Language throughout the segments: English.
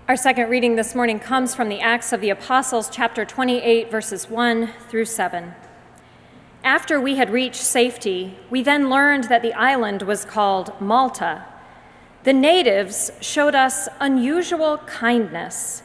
Our second reading this morning comes from the Acts of the Apostles, chapter 28, verses 1 through 7. After we had reached safety, we then learned that the island was called Malta. The natives showed us unusual kindness.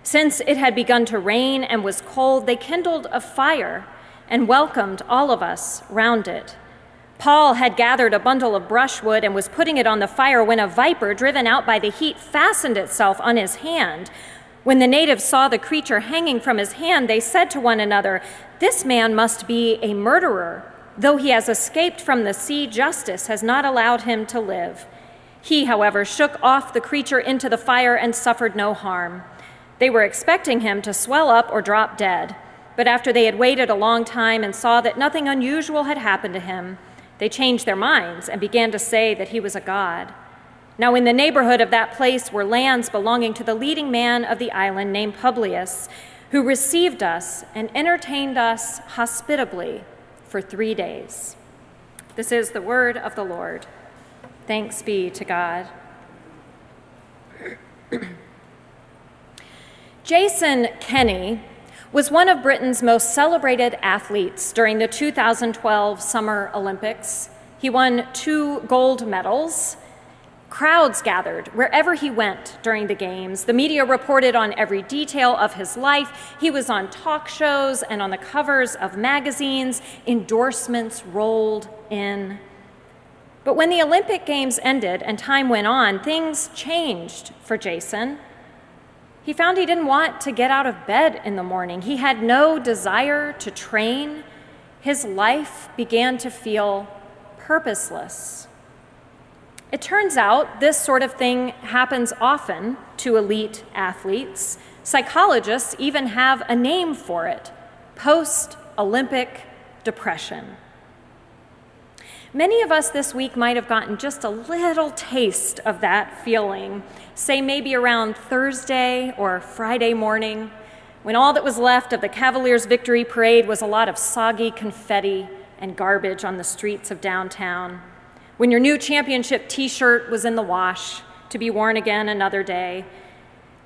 Since it had begun to rain and was cold, they kindled a fire and welcomed all of us round it. Paul had gathered a bundle of brushwood and was putting it on the fire when a viper, driven out by the heat, fastened itself on his hand. When the natives saw the creature hanging from his hand, they said to one another, "This man must be a murderer. Though he has escaped from the sea, justice has not allowed him to live." He, however, shook off the creature into the fire and suffered no harm. They were expecting him to swell up or drop dead, but after they had waited a long time and saw that nothing unusual had happened to him, they changed their minds and began to say that he was a god. Now in the neighborhood of that place were lands belonging to the leading man of the island named Publius, who received us and entertained us hospitably for 3 days. This is the word of the Lord. Thanks be to God. Jason Kenney was one of Britain's most celebrated athletes during the 2012 Summer Olympics. He won 2 gold medals. Crowds gathered wherever he went during the games. The media reported on every detail of his life. He was on talk shows and on the covers of magazines. Endorsements rolled in. But when the Olympic Games ended and time went on, things changed for Jason. He found he didn't want to get out of bed in the morning. He had no desire to train. His life began to feel purposeless. It turns out this sort of thing happens often to elite athletes. Psychologists even have a name for it: post-Olympic depression. Many of us this week might have gotten just a little taste of that feeling, say maybe around Thursday or Friday morning, when all that was left of the Cavaliers' victory parade was a lot of soggy confetti and garbage on the streets of downtown, when your new championship t-shirt was in the wash to be worn again another day,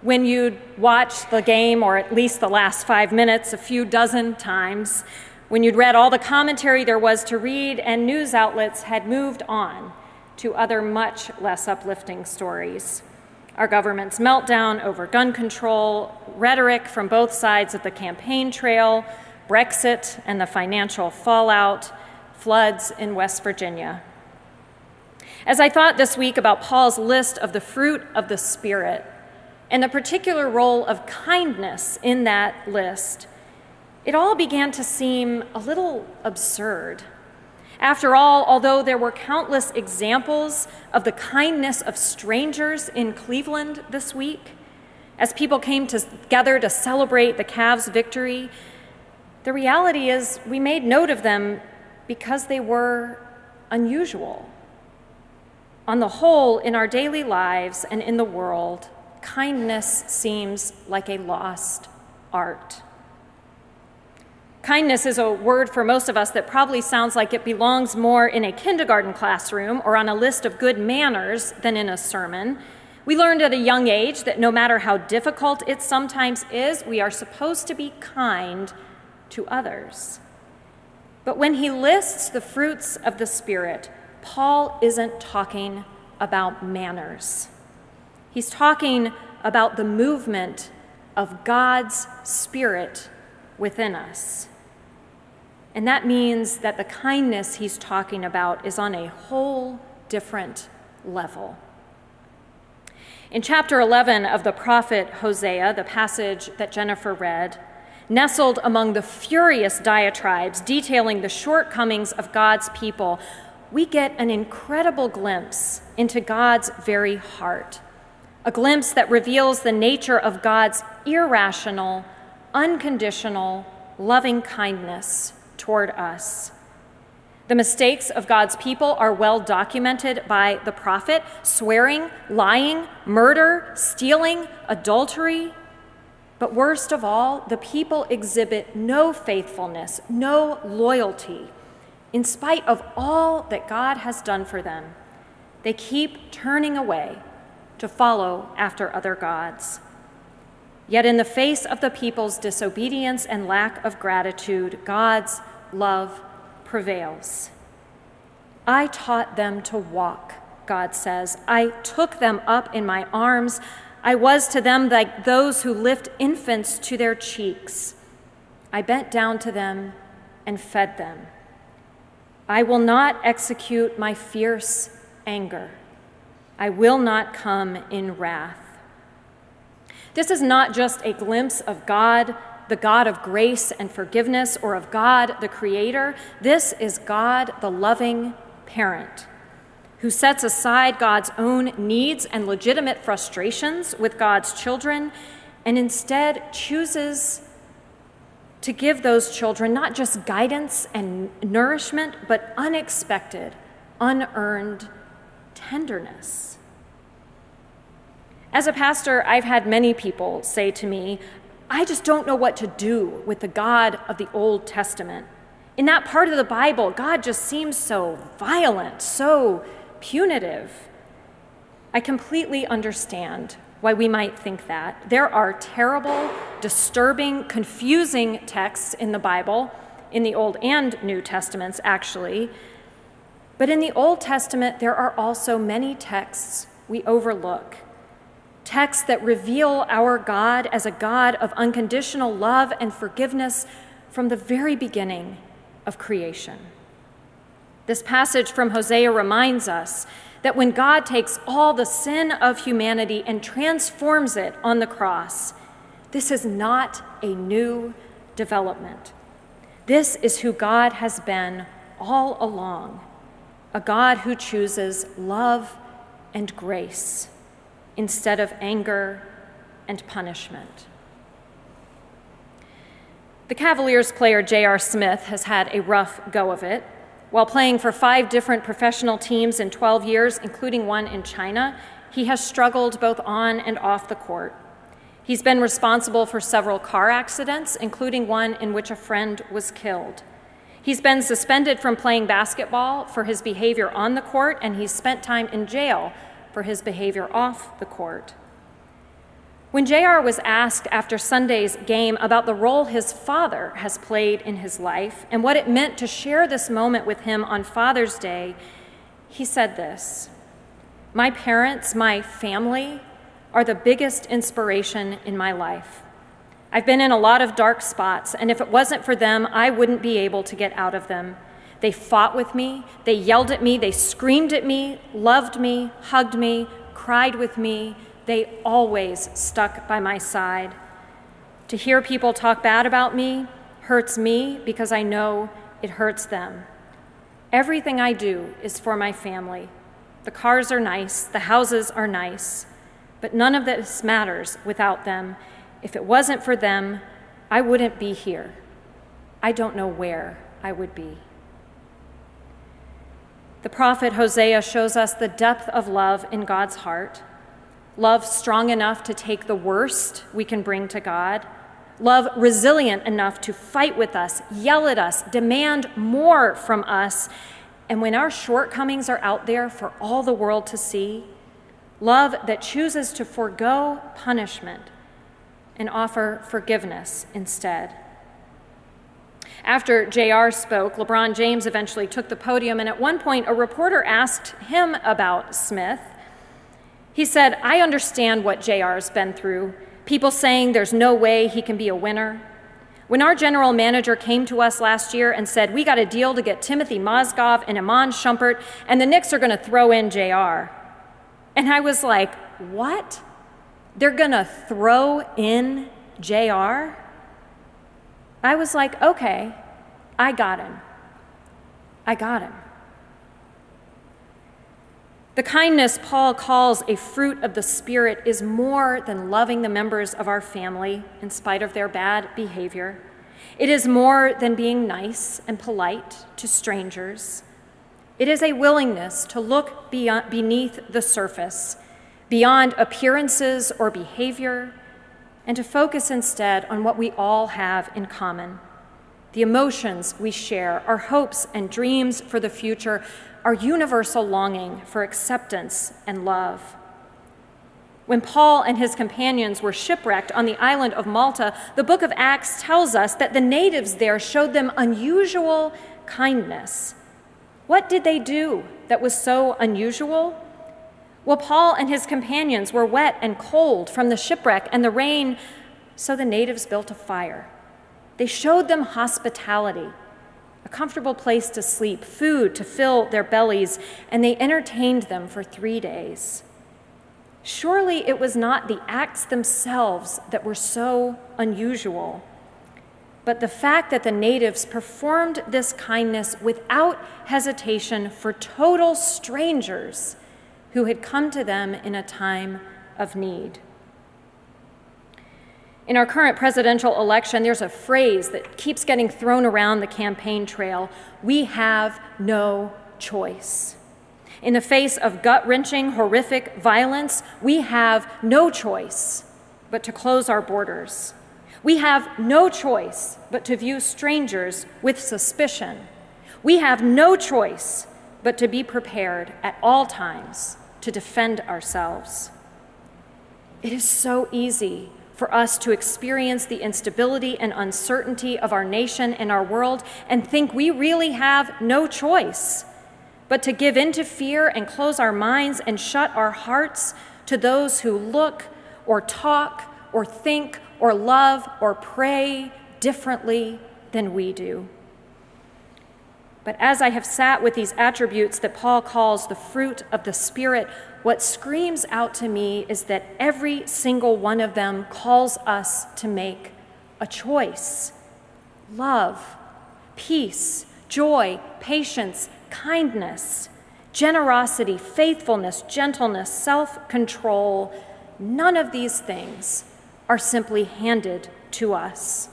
when you'd watched the game, or at least the last 5 minutes, a few dozen times, when you'd read all the commentary there was to read and news outlets had moved on to other much less uplifting stories. Our government's meltdown over gun control, rhetoric from both sides of the campaign trail, Brexit and the financial fallout, floods in West Virginia. As I thought this week about Paul's list of the fruit of the Spirit and the particular role of kindness in that list, it all began to seem a little absurd. After all, although there were countless examples of the kindness of strangers in Cleveland this week, as people came together to celebrate the Cavs' victory, the reality is we made note of them because they were unusual. On the whole, in our daily lives and in the world, kindness seems like a lost art. Kindness is a word for most of us that probably sounds like it belongs more in a kindergarten classroom or on a list of good manners than in a sermon. We learned at a young age that no matter how difficult it sometimes is, we are supposed to be kind to others. But when he lists the fruits of the Spirit, Paul isn't talking about manners. He's talking about the movement of God's Spirit within us. And that means that the kindness he's talking about is on a whole different level. In chapter 11 of the prophet Hosea, the passage that Jennifer read, nestled among the furious diatribes detailing the shortcomings of God's people, we get an incredible glimpse into God's very heart, a glimpse that reveals the nature of God's irrational, unconditional, loving kindness toward us. The mistakes of God's people are well documented by the prophet: swearing, lying, murder, stealing, adultery. But worst of all, the people exhibit no faithfulness, no loyalty. In spite of all that God has done for them, they keep turning away to follow after other gods. Yet in the face of the people's disobedience and lack of gratitude, God's love prevails. I taught them to walk, God says. I took them up in my arms. I was to them like those who lift infants to their cheeks. I bent down to them and fed them. I will not execute my fierce anger. I will not come in wrath. This is not just a glimpse of God, the God of grace and forgiveness, or of God, the Creator. This is God, the loving parent, who sets aside God's own needs and legitimate frustrations with God's children and instead chooses to give those children not just guidance and nourishment, but unexpected, unearned tenderness. As a pastor, I've had many people say to me, I just don't know what to do with the God of the Old Testament. In that part of the Bible, God just seems so violent, so punitive. I completely understand why we might think that. There are terrible, disturbing, confusing texts in the Bible, in the Old and New Testaments, actually. But in the Old Testament, there are also many texts we overlook. Texts that reveal our God as a God of unconditional love and forgiveness from the very beginning of creation. This passage from Hosea reminds us that when God takes all the sin of humanity and transforms it on the cross, this is not a new development. This is who God has been all along, a God who chooses love and grace instead of anger and punishment. The Cavaliers player J.R. Smith has had a rough go of it. While playing for 5 different professional teams in 12 years, including one in China, he has struggled both on and off the court. He's been responsible for several car accidents, including one in which a friend was killed. He's been suspended from playing basketball for his behavior on the court, and he's spent time in jail for his behavior off the court. When J.R. was asked after Sunday's game about the role his father has played in his life and what it meant to share this moment with him on Father's Day, he said this: "My parents, my family, are the biggest inspiration in my life. I've been in a lot of dark spots, and if it wasn't for them, I wouldn't be able to get out of them. They fought with me, they yelled at me, they screamed at me, loved me, hugged me, cried with me. They always stuck by my side. To hear people talk bad about me hurts me because I know it hurts them. Everything I do is for my family. The cars are nice, the houses are nice, but none of this matters without them. If it wasn't for them, I wouldn't be here. I don't know where I would be." The prophet Hosea shows us the depth of love in God's heart, love strong enough to take the worst we can bring to God, love resilient enough to fight with us, yell at us, demand more from us, and when our shortcomings are out there for all the world to see, love that chooses to forego punishment and offer forgiveness instead. After J.R. spoke, LeBron James eventually took the podium, and at one point, a reporter asked him about Smith. He said, "I understand what J.R.'s been through, people saying there's no way he can be a winner. When our general manager came to us last year and said, we got a deal to get Timothy Mozgov and Iman Shumpert, and the Knicks are going to throw in J.R." And I was like, what? They're going to throw in J.R.? I was like, okay, I got him. The kindness Paul calls a fruit of the Spirit is more than loving the members of our family in spite of their bad behavior. It is more than being nice and polite to strangers. It is a willingness to look beneath the surface, beyond appearances or behavior, and to focus instead on what we all have in common: the emotions we share, our hopes and dreams for the future, our universal longing for acceptance and love. When Paul and his companions were shipwrecked on the island of Malta, the book of Acts tells us that the natives there showed them unusual kindness. What did they do that was so unusual? Well, Paul and his companions were wet and cold from the shipwreck and the rain, so the natives built a fire. They showed them hospitality, a comfortable place to sleep, food to fill their bellies, and they entertained them for 3 days. Surely it was not the acts themselves that were so unusual, but the fact that the natives performed this kindness without hesitation for total strangers who had come to them in a time of need. In our current presidential election, there's a phrase that keeps getting thrown around the campaign trail: we have no choice. In the face of gut-wrenching, horrific violence, we have no choice but to close our borders. We have no choice but to view strangers with suspicion. We have no choice but to be prepared at all times to defend ourselves. It is so easy for us to experience the instability and uncertainty of our nation and our world and think we really have no choice but to give in to fear and close our minds and shut our hearts to those who look or talk or think or love or pray differently than we do. But as I have sat with these attributes that Paul calls the fruit of the Spirit, what screams out to me is that every single one of them calls us to make a choice. Love, peace, joy, patience, kindness, generosity, faithfulness, gentleness, self-control. None of these things are simply handed to us.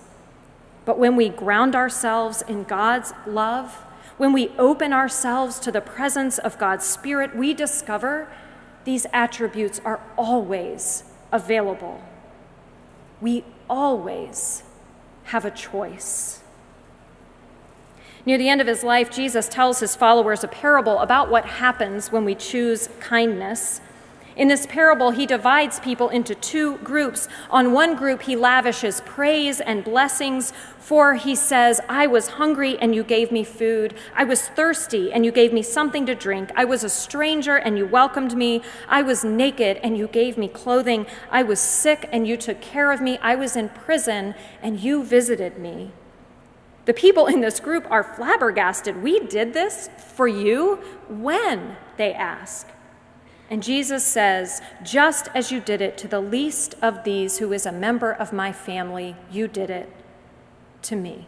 But when we ground ourselves in God's love, when we open ourselves to the presence of God's Spirit, we discover these attributes are always available. We always have a choice. Near the end of his life, Jesus tells his followers a parable about what happens when we choose kindness. In this parable, he divides people into two groups. On one group, he lavishes praise and blessings, for he says, I was hungry and you gave me food. I was thirsty and you gave me something to drink. I was a stranger and you welcomed me. I was naked and you gave me clothing. I was sick and you took care of me. I was in prison and you visited me. The people in this group are flabbergasted. We did this for you? When? They ask. And Jesus says, just as you did it to the least of these who is a member of my family, you did it to me.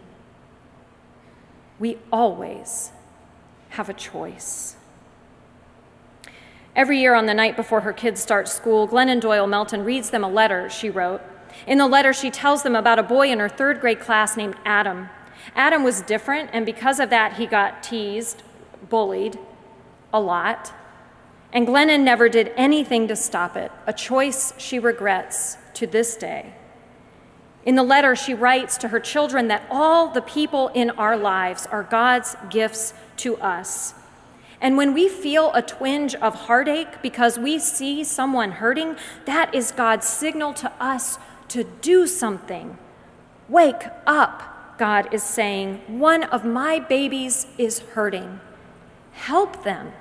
We always have a choice. Every year on the night before her kids start school, Glennon Doyle Melton reads them a letter she wrote. In the letter, she tells them about a boy in her third grade class named Adam. Adam was different, and because of that, he got teased, bullied a lot. And Glennon never did anything to stop it, a choice she regrets to this day. In the letter, she writes to her children that all the people in our lives are God's gifts to us. And when we feel a twinge of heartache because we see someone hurting, that is God's signal to us to do something. Wake up, God is saying. One of my babies is hurting. Help them.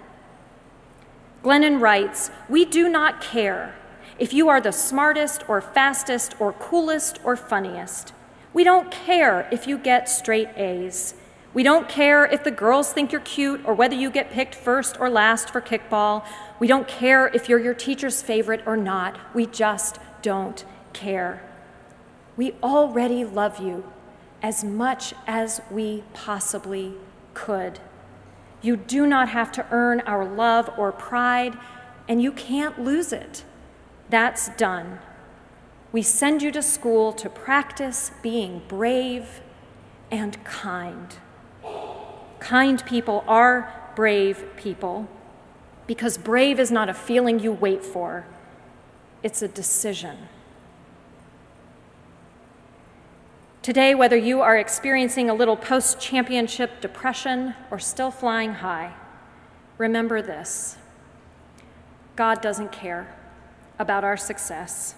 Glennon writes, we do not care if you are the smartest or fastest or coolest or funniest. We don't care if you get straight A's. We don't care if the girls think you're cute or whether you get picked first or last for kickball. We don't care if you're your teacher's favorite or not. We just don't care. We already love you as much as we possibly could. You do not have to earn our love or pride, and you can't lose it. That's done. We send you to school to practice being brave and kind. Kind people are brave people because brave is not a feeling you wait for. It's a decision. Today, whether you are experiencing a little post-championship depression or still flying high, remember this: God doesn't care. about our success.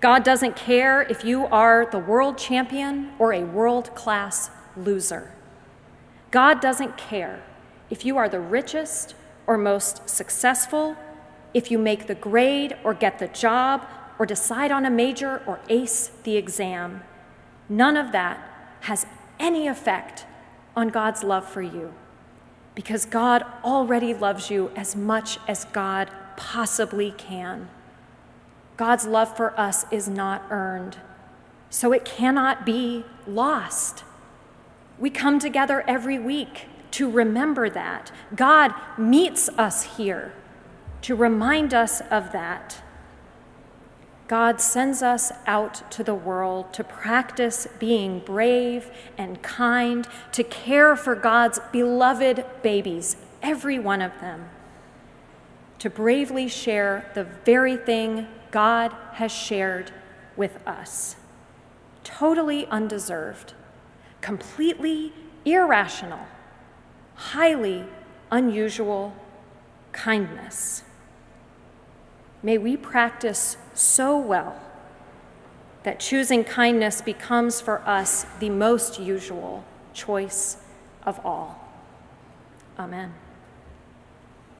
God doesn't care if you are the world champion or a world-class loser. God doesn't care if you are the richest or most successful, if you make the grade or get the job or decide on a major or ace the exam. None of that has any effect on God's love for you, because God already loves you as much as God possibly can. God's love for us is not earned, so it cannot be lost. We come together every week to remember that. God meets us here to remind us of that. God sends us out to the world to practice being brave and kind, to care for God's beloved babies, every one of them, to bravely share the very thing God has shared with us. Totally undeserved, completely irrational, highly unusual kindness. May we practice so well that choosing kindness becomes for us the most usual choice of all. Amen.